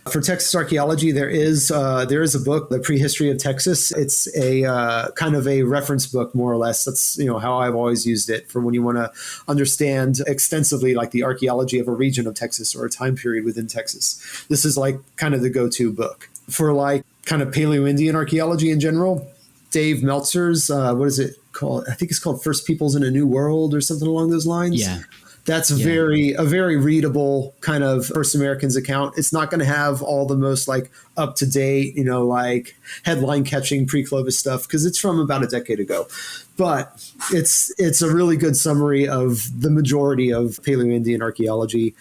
for Texas archaeology, there is a book, The Prehistory of Texas. It's a kind of a reference book, more or less. That's how I've always used it for when you want to understand extensively like the archaeology of a region of Texas or a time period within Texas. This is like kind of the go-to book for like kind of Paleo-Indian archaeology in general. Dave Meltzer's, what is it called? I think it's called First Peoples in a New World or something along those lines. Yeah. That's a very readable kind of First Americans account. It's not going to have all the most like up to date, like headline catching pre-Clovis stuff because it's from about a decade ago. But it's a really good summary of the majority of Paleo-Indian archaeology.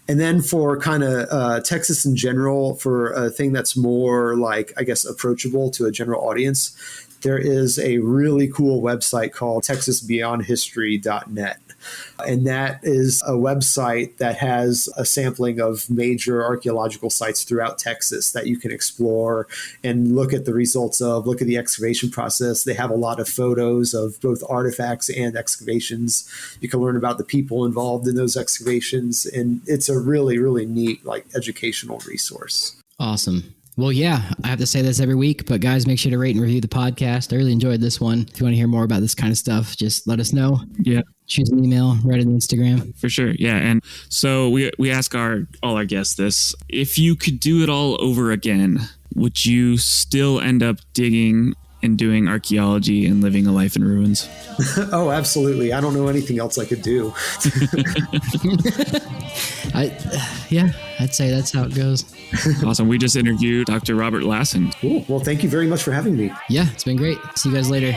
And then for kind of Texas in general, for a thing that's more like, I guess, approachable to a general audience, there is a really cool website called texasbeyondhistory.net. And that is a website that has a sampling of major archaeological sites throughout Texas that you can explore and look at the results of, look at the excavation process. They have a lot of photos of both artifacts and excavations. You can learn about the people involved in those excavations. And it's a really, really neat, like, educational resource. Awesome. Well, yeah, I have to say this every week, but guys, make sure to rate and review the podcast. I really enjoyed this one. If you want to hear more about this kind of stuff, just let us know. Yeah. Shoot an email, write it on Instagram. For sure. Yeah. And so we ask all our guests this. If you could do it all over again, would you still end up digging and doing archaeology and living a life in ruins? Oh, absolutely. I don't know anything else I could do. I'd say that's how it goes. Awesome. We just interviewed Dr. Robert Lassen. Cool. Well, thank you very much for having me. Yeah, it's been great. See you guys later.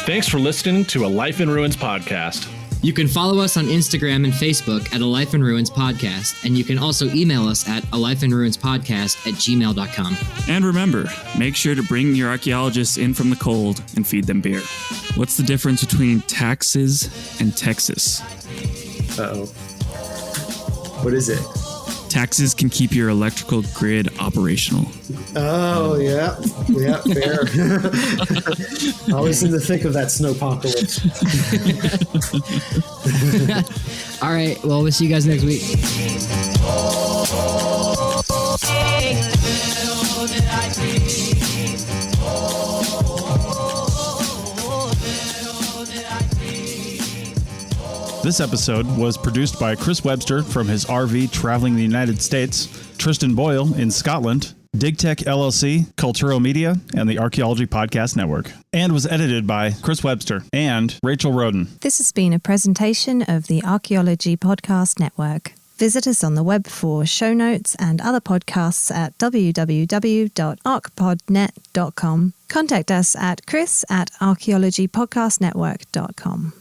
Thanks for listening to A Life in Ruins podcast. You can follow us on Instagram and Facebook at A Life in Ruins Podcast, and you can also email us at alifeinruinspodcast@gmail.com. And remember, make sure to bring your archaeologists in from the cold and feed them beer. What's the difference between taxes and Texas? Uh-oh. What is it? Taxes can keep your electrical grid operational. Oh, yeah. Yeah, fair. I was in the thick of that snowpocalypse. All right. Well, we'll see you guys next week. This episode was produced by Chris Webster from his RV traveling the United States, Tristan Boyle in Scotland, DigTech LLC, Cultural Media, and the Archaeology Podcast Network. And was edited by Chris Webster and Rachel Roden. This has been a presentation of the Archaeology Podcast Network. Visit us on the web for show notes and other podcasts at www.archpodnet.com. Contact us at chris@archaeologypodcastnetwork.com.